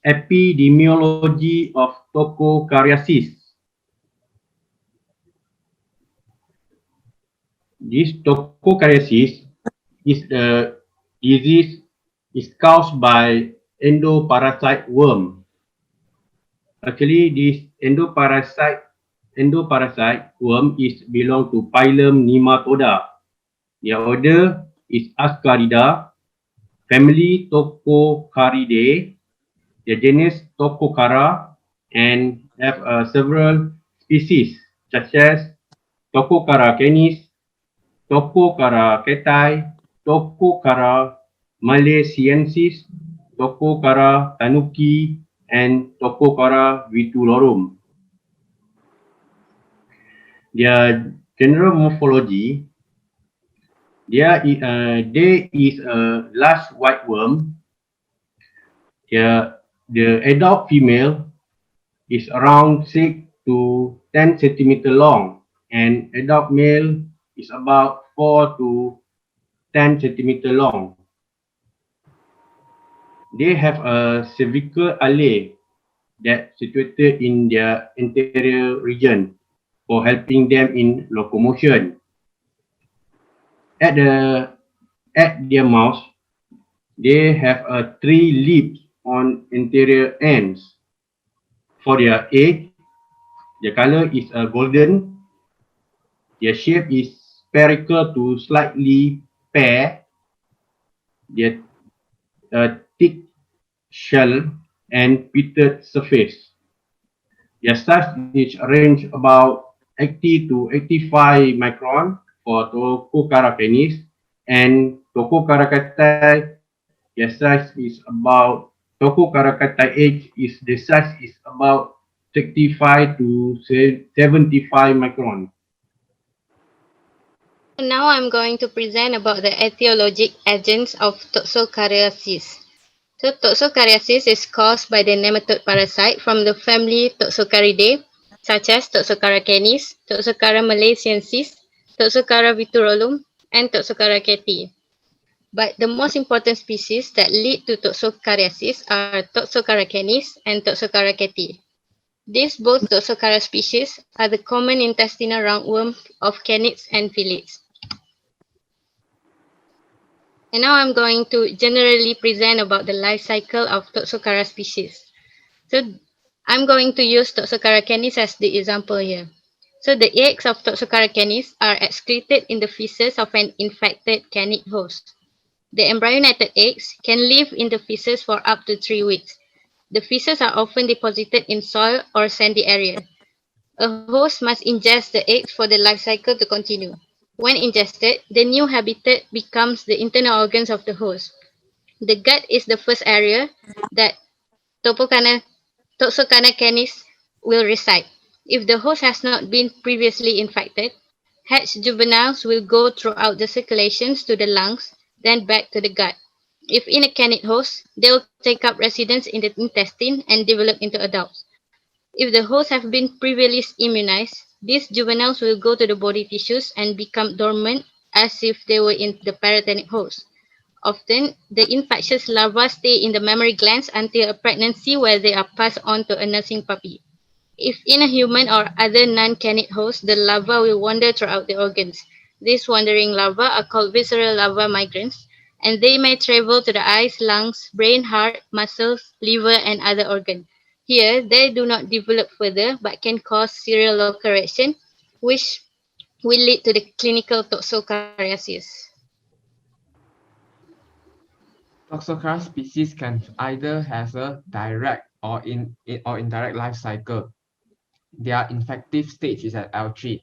Epidemiology of Toxocariasis. This toxocariasis is the disease is caused by endoparasite worm. Actually, this endoparasite worm is belong to phylum Nematoda. Their order is Ascarida, family Toxocaridae, the genus Toxocara, and have several species such as Toxocara canis, Toxocara cati, Toxocara malaysiensis, Toxocara tanuki, and Toxocara vitulorum. Their general morphology, there is a large white worm. The adult female is around 6 to 10 centimeter long, and adult male is about 4 to 10 centimeter long. They have a cervical alley that situated in their anterior region for helping them in locomotion. At their mouth, they have three lips on anterior ends. For their egg, the color is golden. Their shape is spherical to slightly pear. Their thick shell and pitted surface. Their size is range about 80 to 85 micron for Toxocara canis, and Toxocara cati, their size is about Toxocara cati age is the size is about 65 to 75 micron. Now I'm going to present about the etiologic agents of toxocariasis. So toxocariasis is caused by the nematode parasite from the family Toxocaridae, such as Toxocara canis, Toxocara malaysiensis, Toxocara vitulolum, and Toxocara cati. But the most important species that lead to toxocariasis are Toxocara canis and Toxocara cati. These both Toxocara species are the common intestinal roundworm of canids and felids. And now I'm going to generally present about the life cycle of Toxocara species. So I'm going to use Toxocara canis as the example here. So the eggs of Toxocara canis are excreted in the feces of an infected canid host. The embryonated eggs can live in the feces for up to 3 weeks. The feces are often deposited in soil or sandy area. A host must ingest the eggs for the life cycle to continue. When ingested, the new habitat becomes the internal organs of the host. The gut is the first area that Toxocara canis will reside. If the host has not been previously infected, hatched juveniles will go throughout the circulations to the lungs, then back to the gut. If in a canid host, they will take up residence in the intestine and develop into adults. If the hosts have been previously immunized, these juveniles will go to the body tissues and become dormant as if they were in the paratenic host. Often, the infectious larvae stay in the mammary glands until a pregnancy where they are passed on to a nursing puppy. If in a human or other non-canid host, the larvae will wander throughout the organs. These wandering larvae are called visceral larva migrants, and they may travel to the eyes, lungs, brain, heart, muscles, liver, and other organs. Here, they do not develop further but can cause serial local reaction, which will lead to the clinical toxocariasis. Toxocara species can either have a direct or indirect life cycle. Their infective stage is at L3.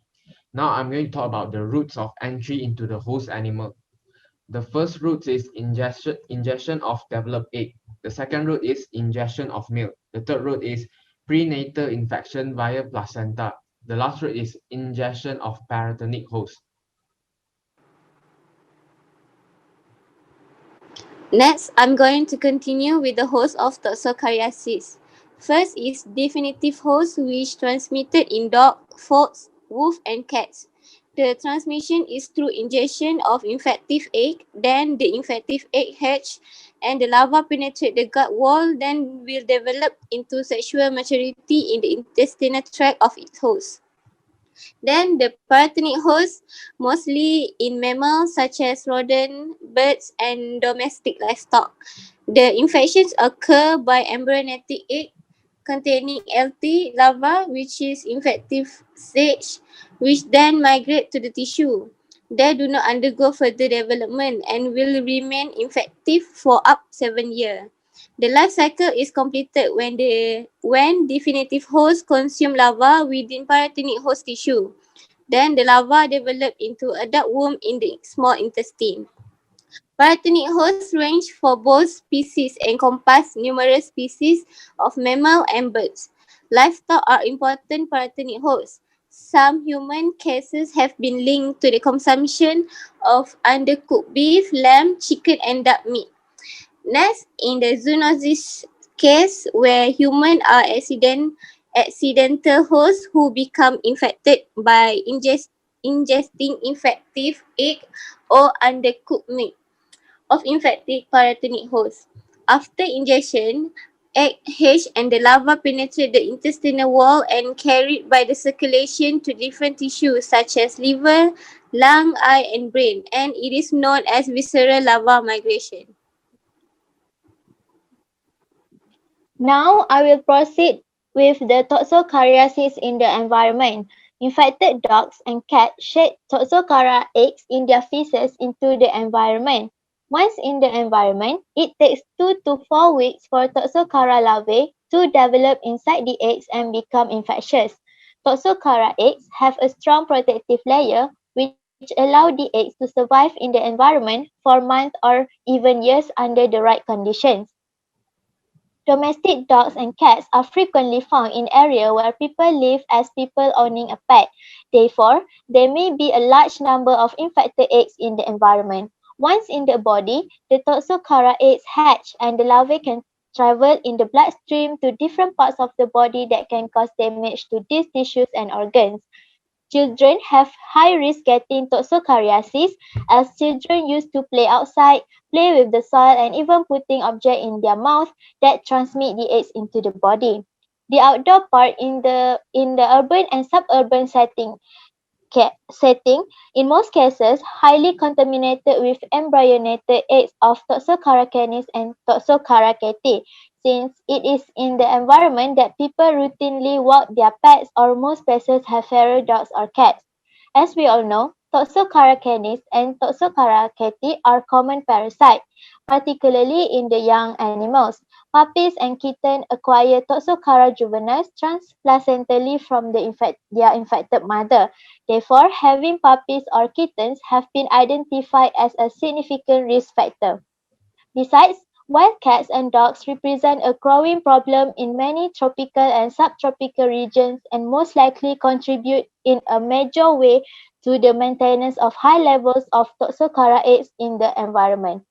Now I'm going to talk about the routes of entry into the host animal. The first route is ingestion of developed egg. The second route is ingestion of milk. The third route is prenatal infection via placenta. The last route is ingestion of paratenic host. Next, I'm going to continue with the host of toxocariasis. First is definitive host, which transmitted in dog, fox, wolf, and cats. The transmission is through ingestion of infective egg, then the infective egg hatch and the larva penetrate the gut wall, then will develop into sexual maturity in the intestinal tract of its host. Then the paratenic host, mostly in mammals such as rodent, birds, and domestic livestock. The infections occur by embryonic egg containing LT larva, which is infective stage, which then migrate to the tissue. They do not undergo further development and will remain infective for up 7 years. The life cycle is completed when definitive host consume larva within paratenic host tissue. Then the larva develop into adult womb in the small intestine. Paratenic hosts range for both species and encompass numerous species of mammal and birds. Livestock are important paratenic hosts. Some human cases have been linked to the consumption of undercooked beef, lamb, chicken, and duck meat. Next, in the zoonosis case where humans are accidental hosts who become infected by ingesting infective egg or undercooked meat of infected paratenic host. After ingestion, egg hatch and the larva penetrate the intestinal wall and carried by the circulation to different tissues such as liver, lung, eye, and brain, and it is known as visceral larva migration. Now I will proceed with the toxocariasis in the environment. Infected dogs and cats shed toxocara eggs in their feces into the environment. Once in the environment, it takes 2 to 4 weeks for toxocara larvae to develop inside the eggs and become infectious. Toxocara eggs have a strong protective layer which allow the eggs to survive in the environment for months or even years under the right conditions. Domestic dogs and cats are frequently found in areas where people live as people owning a pet. Therefore, there may be a large number of infected eggs in the environment. Once in the body, the Toxocara eggs hatch and the larvae can travel in the bloodstream to different parts of the body that can cause damage to these tissues and organs. Children have high risk getting toxocariasis as children used to play outside, play with the soil and even putting objects in their mouth that transmit the AIDS into the body. The outdoor part in the urban and suburban setting, in most cases, highly contaminated with embryonated eggs of Toxocara canis and Toxocara cati, since it is in the environment that people routinely walk their pets or most places have feral dogs or cats. As we all know, Toxocara canis and Toxocara cati are common parasites, particularly in the young animals. Puppies and kittens acquire Toxocara juvenis transplacentally from their infected mother. Therefore, having puppies or kittens have been identified as a significant risk factor. Besides, wild cats and dogs represent a growing problem in many tropical and subtropical regions and most likely contribute in a major way to the maintenance of high levels of Toxocara eggs in the environment.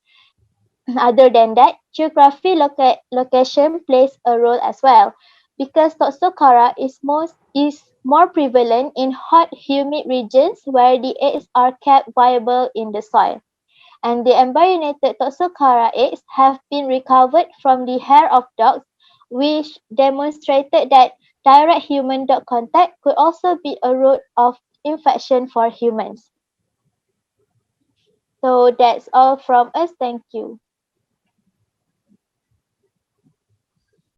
Other than that, location plays a role as well, because Toxocara is more prevalent in hot, humid regions where the eggs are kept viable in the soil. And the embryonated Toxocara eggs have been recovered from the hair of dogs, which demonstrated that direct human-dog contact could also be a route of infection for humans. So that's all from us. Thank you.